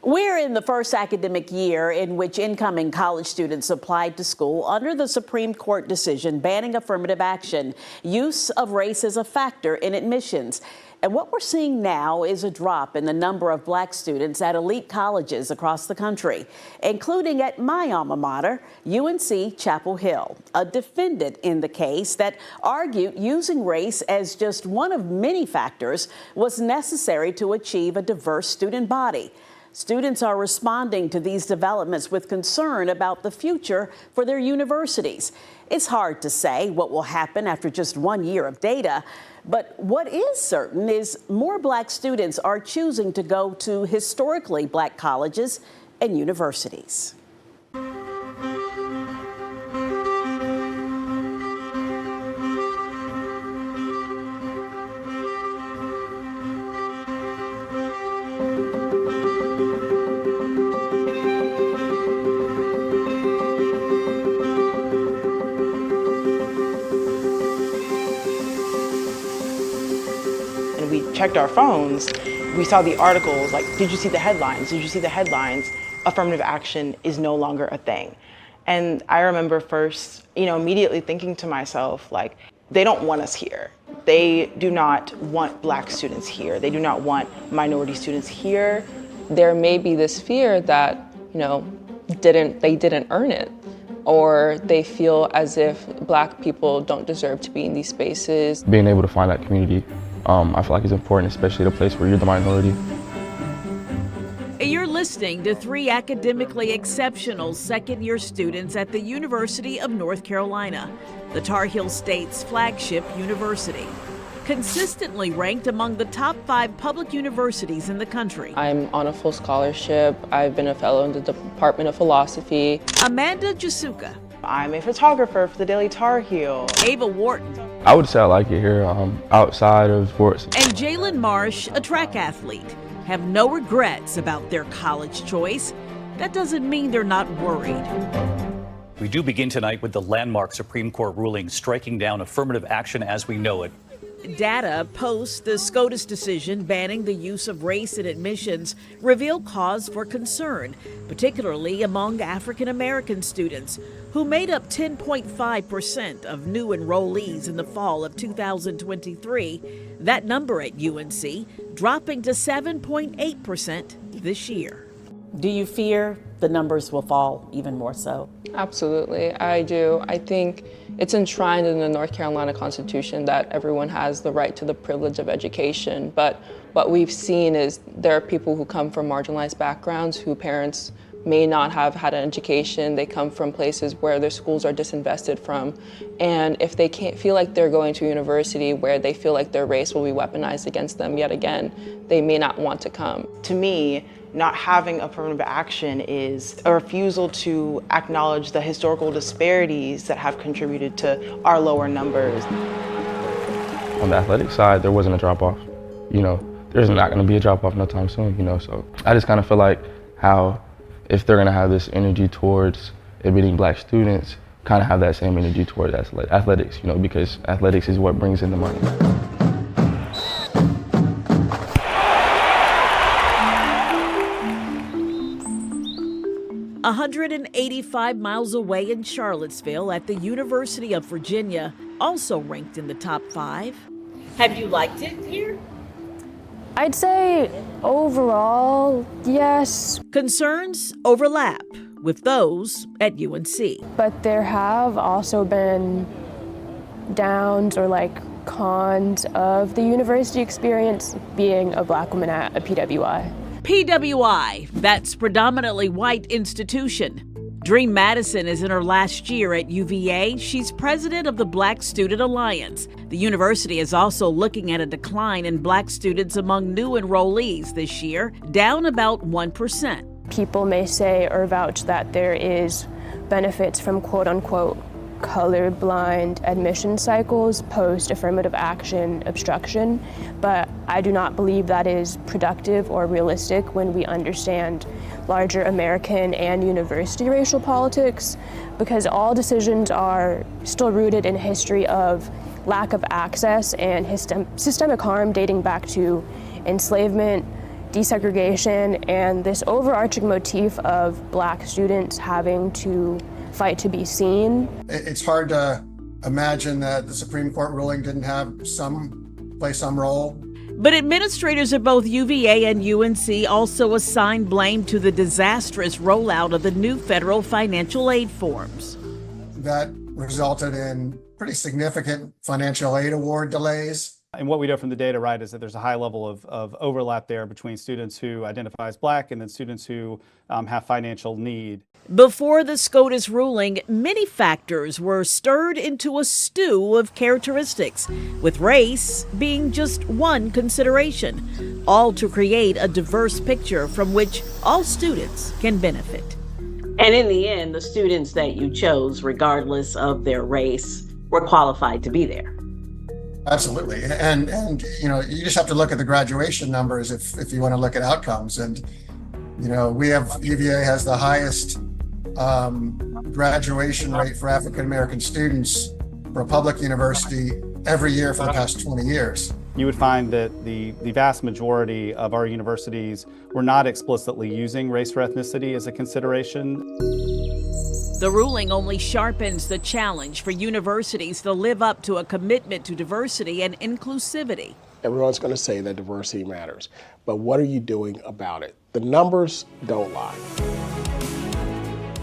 We're in the first academic year in which incoming college students applied to school under the Supreme Court decision banning affirmative action, use of race as a factor in admissions. And what we're seeing now is a drop in the number of black students at elite colleges across the country, including at my alma mater, UNC Chapel Hill, a defendant in the case that argued using race as just one of many factors was necessary to achieve a diverse student body. Students are responding to these developments with concern about the future for their universities. It's hard to say what will happen after just 1 year of data, but what is certain is more black students are choosing to go to historically black colleges and universities. We checked our phones, we saw the articles, like, did you see the headlines? Did you see the headlines? Affirmative action is no longer a thing. And I remember first, immediately thinking to myself, like, they don't want us here. They do not want black students here. They do not want minority students here. There may be this fear that, they didn't earn it, or they feel as if black people don't deserve to be in these spaces. Being able to find that community, I feel like it's important, especially at a place where you're the minority. You're listening to three academically exceptional second-year students at the University of North Carolina, the Tar Heel State's flagship university, consistently ranked among the top 5 public universities in the country. I'm on a full scholarship. I've been a fellow in the Department of Philosophy. Amanda Jasuka. I'm a photographer for the Daily Tar Heel. Ava Wharton. I would say I like it here, outside of sports. And Jalen Marsh, a track athlete, have no regrets about their college choice. That doesn't mean they're not worried. We do begin tonight with the landmark Supreme Court ruling striking down affirmative action as we know it. Data post the SCOTUS decision banning the use of race in admissions reveal cause for concern, particularly among African American students, who made up 10.5% of new enrollees in the fall of 2023. That number at UNC dropping to 7.8% this year. Do you fear the numbers will fall even more so? Absolutely, I do. I think it's enshrined in the North Carolina Constitution that everyone has the right to the privilege of education. But what we've seen is there are people who come from marginalized backgrounds whose parents may not have had an education. They come from places where their schools are disinvested from. And if they can't feel like they're going to a university where they feel like their race will be weaponized against them yet again, they may not want to come. To me, not having affirmative action is a refusal to acknowledge the historical disparities that have contributed to our lower numbers. On the athletic side, there wasn't a drop-off. There's not going to be a drop-off no time soon, so I just kind of feel like how if they're going to have this energy towards admitting black students, kind of have that same energy towards athletics, because athletics is what brings in the money. A 185 miles away in Charlottesville at the University of Virginia, also ranked in the top 5. Have you liked it here? I'd say overall, yes. Concerns overlap with those at UNC. But there have also been downs or cons of the university experience being a black woman at a PWI. PWI, that's predominantly white institution. Dream Madison is in her last year at UVA. She's president of the Black Student Alliance. The university is also looking at a decline in black students among new enrollees this year, down about 1%. People may say or vouch that there is benefits from quote-unquote colorblind admission cycles post-affirmative action obstruction, but I do not believe that is productive or realistic when we understand larger American and university racial politics, because all decisions are still rooted in a history of lack of access and systemic harm dating back to enslavement, desegregation and this overarching motif of Black students having to fight to be seen. It's hard to imagine that the Supreme Court ruling didn't play some role. But administrators at both UVA and UNC also assigned blame to the disastrous rollout of the new federal financial aid forms. That resulted in pretty significant financial aid award delays. And what we know from the data, right, is that there's a high level of overlap there between students who identify as Black and then students who have financial need. Before the SCOTUS ruling, many factors were stirred into a stew of characteristics, with race being just one consideration, all to create a diverse picture from which all students can benefit. And in the end, the students that you chose, regardless of their race, were qualified to be there. Absolutely. And you just have to look at the graduation numbers if you want to look at outcomes. And, UVA has the highest graduation rate for African American students for a public university every year for the past 20 years. You would find that the vast majority of our universities were not explicitly using race or ethnicity as a consideration. The ruling only sharpens the challenge for universities to live up to a commitment to diversity and inclusivity. Everyone's going to say that diversity matters, but what are you doing about it? The numbers don't lie.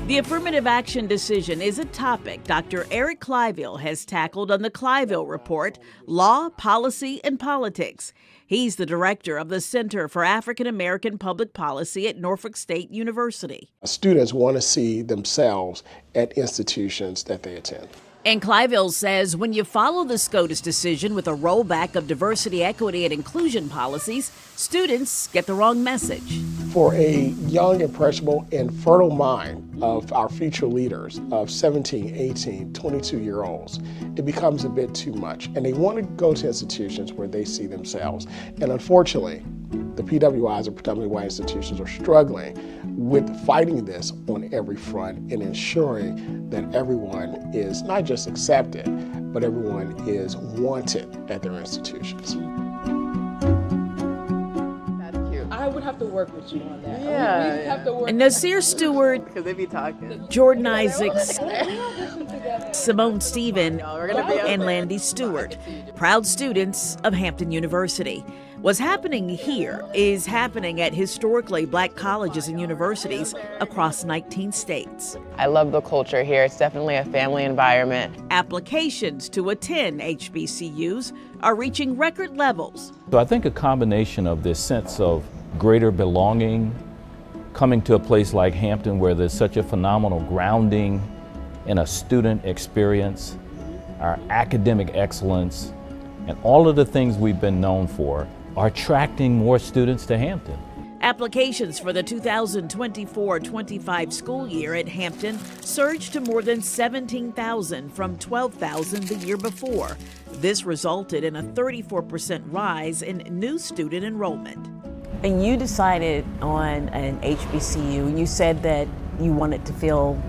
The affirmative action decision is a topic Dr. Eric Cliville has tackled on the Cliville Report, Law, Policy, and Politics. He's the director of the Center for African American Public Policy at Norfolk State University. Students want to see themselves at institutions that they attend. And Cliville says when you follow the SCOTUS decision with a rollback of diversity, equity, and inclusion policies, students get the wrong message. For a young, impressionable, and fertile mind of our future leaders of 17, 18, 22-year-olds, it becomes a bit too much. And they want to go to institutions where they see themselves. And unfortunately, the PWIs, or predominantly white institutions, are struggling with fighting this on every front and ensuring that everyone is not just accepted, but everyone is wanted at their institutions. I would have to work with you on that. Yeah. We have to work. And Nasir Stewart, Because they be talking. Jordan Isaacs, Simone Stephen, and Landy Stewart, proud students of Hampton University. What's happening here is happening at historically Black colleges and universities across 19 states. I love the culture here. It's definitely a family environment. Applications to attend HBCUs are reaching record levels. So I think a combination of this sense of greater belonging, coming to a place like Hampton where there's such a phenomenal grounding in a student experience, our academic excellence, and all of the things we've been known for are attracting more students to Hampton. Applications for the 2024-25 school year at Hampton surged to more than 17,000 from 12,000 the year before. This resulted in a 34% rise in new student enrollment. And you decided on an HBCU, and you said that you wanted to feel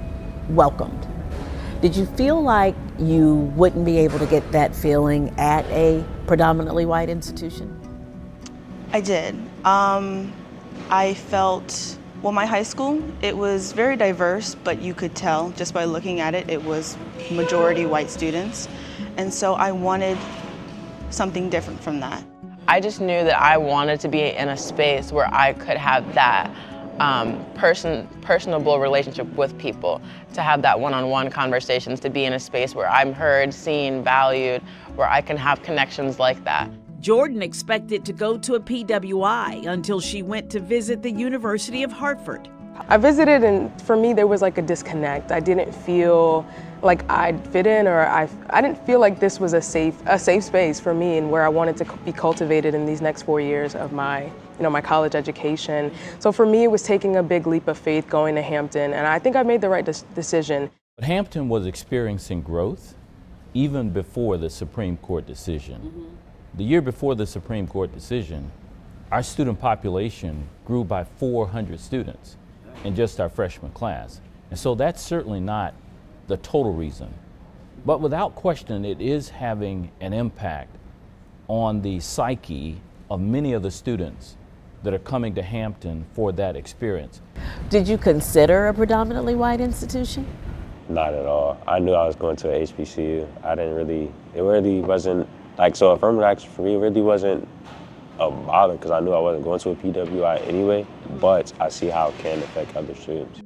welcomed. Did you feel like you wouldn't be able to get that feeling at a predominantly white institution? I did. I felt, my high school, it was very diverse, but you could tell just by looking at it, it was majority white students. And so I wanted something different from that. I just knew that I wanted to be in a space where I could have that personable relationship with people, to have that one-on-one conversations, to be in a space where I'm heard, seen, valued, where I can have connections like that. Jordan expected to go to a PWI until she went to visit the University of Hartford. I visited, and for me there was like a disconnect. I didn't feel like I'd fit in, or I didn't feel like this was a safe space for me and where I wanted to be cultivated in these next 4 years of my college education. So for me, it was taking a big leap of faith going to Hampton, and I think I made the right decision. But Hampton was experiencing growth even before the Supreme Court decision. Mm-hmm. The year before the Supreme Court decision, our student population grew by 400 students in just our freshman class. And so that's certainly not the total reason. But without question, it is having an impact on the psyche of many of the students that are coming to Hampton for that experience. Did you consider a predominantly white institution? Not at all. I knew I was going to a HBCU. It really wasn't, like, so affirmative action for me really wasn't a bother because I knew I wasn't going to a PWI anyway, but I see how it can affect other students.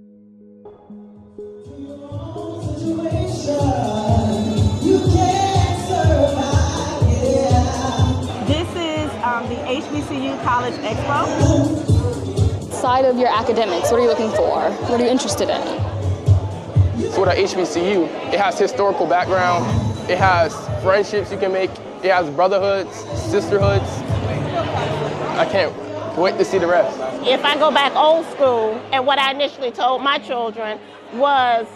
This is the HBCU College Expo. Side of your academics, what are you looking for? What are you interested in? For the HBCU, it has historical background, it has friendships you can make, it has brotherhoods, sisterhoods. I can't wait to see the rest. If I go back old school, and what I initially told my children was,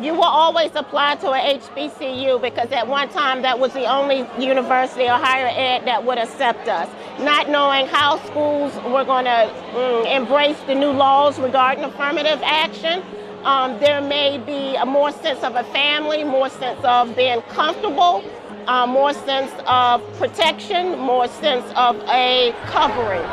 you will always apply to a HBCU because at one time that was the only university or higher ed that would accept us. Not knowing how schools were going to embrace the new laws regarding affirmative action, there may be a more sense of a family, more sense of being comfortable, more sense of protection, more sense of a covering.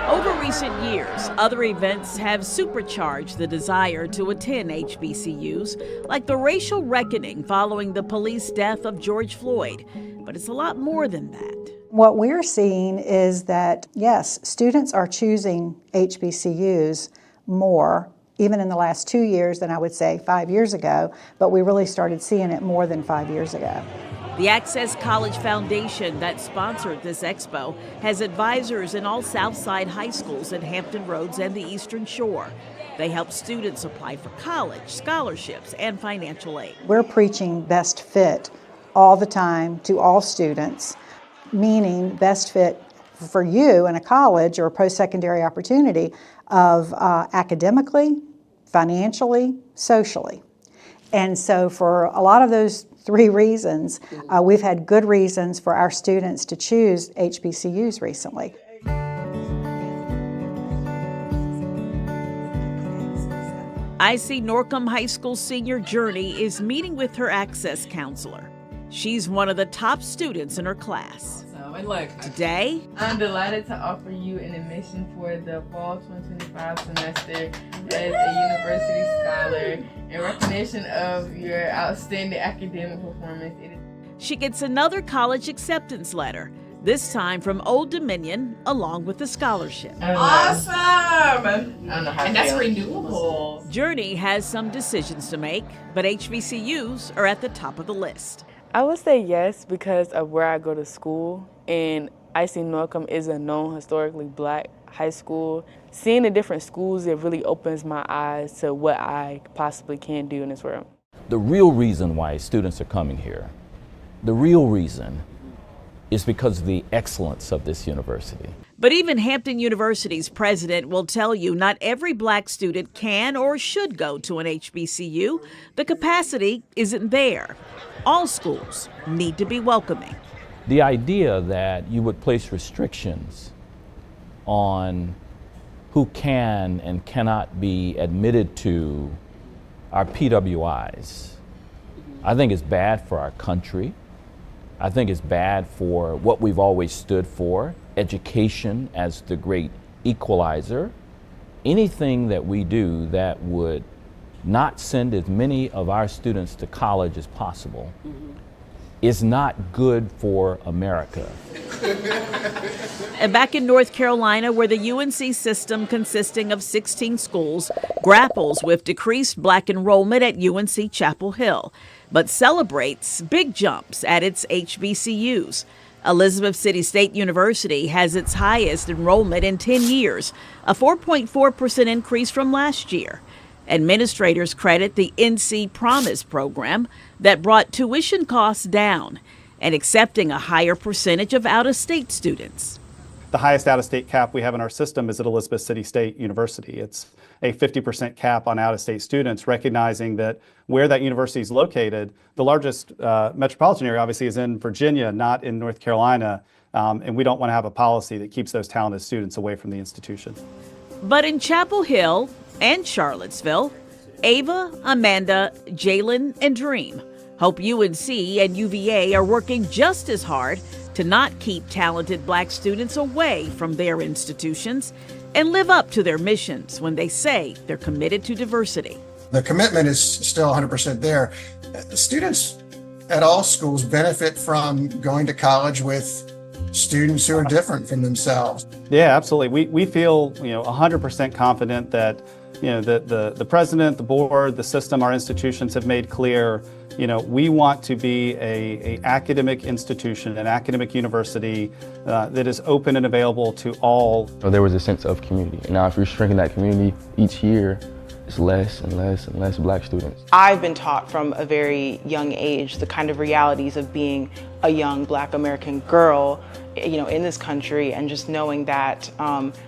Over recent years, other events have supercharged the desire to attend HBCUs, like the racial reckoning following the police death of George Floyd. But it's a lot more than that. What we're seeing is that, yes, students are choosing HBCUs more, even in the last 2 years than I would say 5 years ago, but we really started seeing it more than 5 years ago. The Access College Foundation that sponsored this expo has advisors in all Southside high schools at Hampton Roads and the Eastern Shore. They help students apply for college, scholarships, and financial aid. We're preaching best fit all the time to all students, meaning best fit for you in a college or a post-secondary opportunity of academically, financially, socially. And so for a lot of those 3 reasons, we've had good reasons for our students to choose HBCUs recently. I see Norcom High School senior Journey is meeting with her access counselor. She's one of the top students in her class. And look, today, I'm delighted to offer you an admission for the fall 2025 semester as a university scholar in recognition of your outstanding academic performance. She gets another college acceptance letter, this time from Old Dominion, along with the scholarship. Awesome! I don't know how and that's renewable. Journey has some decisions to make, but HBCUs are at the top of the list. I would say yes because of where I go to school, and I see Norcom is a known historically black high school. Seeing the different schools, it really opens my eyes to what I possibly can do in this world. The real reason why students are coming here, the real reason is because of the excellence of this university. But even Hampton University's president will tell you not every black student can or should go to an HBCU. The capacity isn't there. All schools need to be welcoming. The idea that you would place restrictions on who can and cannot be admitted to our PWIs, I think is bad for our country. I think it's bad for what we've always stood for, education as the great equalizer. Anything that we do that would not send as many of our students to college as possible is not good for America. And back in North Carolina, where the UNC system consisting of 16 schools grapples with decreased black enrollment at UNC Chapel Hill, but celebrates big jumps at its HBCUs. Elizabeth City State University has its highest enrollment in 10 years, a 4.4% increase from last year. Administrators credit the NC Promise program that brought tuition costs down and accepting a higher percentage of out-of-state students. The highest out-of-state cap we have in our system is at Elizabeth City State University. It's a 50% cap on out-of-state students, recognizing that where that university is located, the largest metropolitan area obviously is in Virginia, not in North Carolina, and we don't want to have a policy that keeps those talented students away from the institution. But in Chapel Hill and Charlottesville, Ava, Amanda, Jalen, and Dream hope UNC and UVA are working just as hard to not keep talented Black students away from their institutions and live up to their missions when they say they're committed to diversity. The commitment is still 100% there. Students at all schools benefit from going to college with students who are different from themselves. Yeah, absolutely. We feel 100% confident that that the president, the board, the system, our institutions have made clear. We want to be a academic institution, an academic university that is open and available to all. So there was a sense of community. And now if you're shrinking that community each year, it's less and less and less Black students. I've been taught from a very young age the kind of realities of being a young Black American girl, in this country, and just knowing that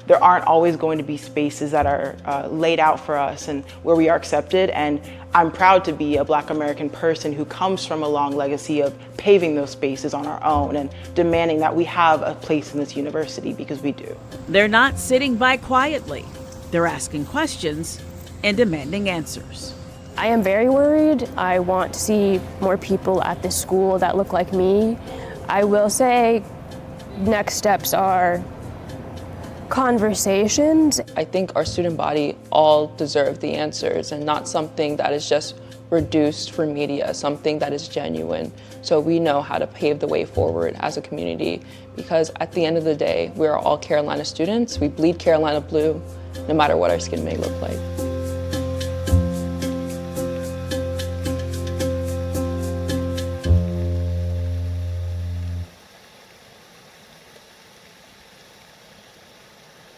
there aren't always going to be spaces that are laid out for us and where we are accepted. And I'm proud to be a Black American person who comes from a long legacy of paving those spaces on our own and demanding that we have a place in this university, because we do. They're not sitting by quietly. They're asking questions and demanding answers. I am very worried. I want to see more people at this school that look like me. I will say next steps are conversations. I think our student body all deserve the answers, and not something that is just reduced for media, something that is genuine. So we know how to pave the way forward as a community, because at the end of the day, we are all Carolina students. We bleed Carolina blue, no matter what our skin may look like.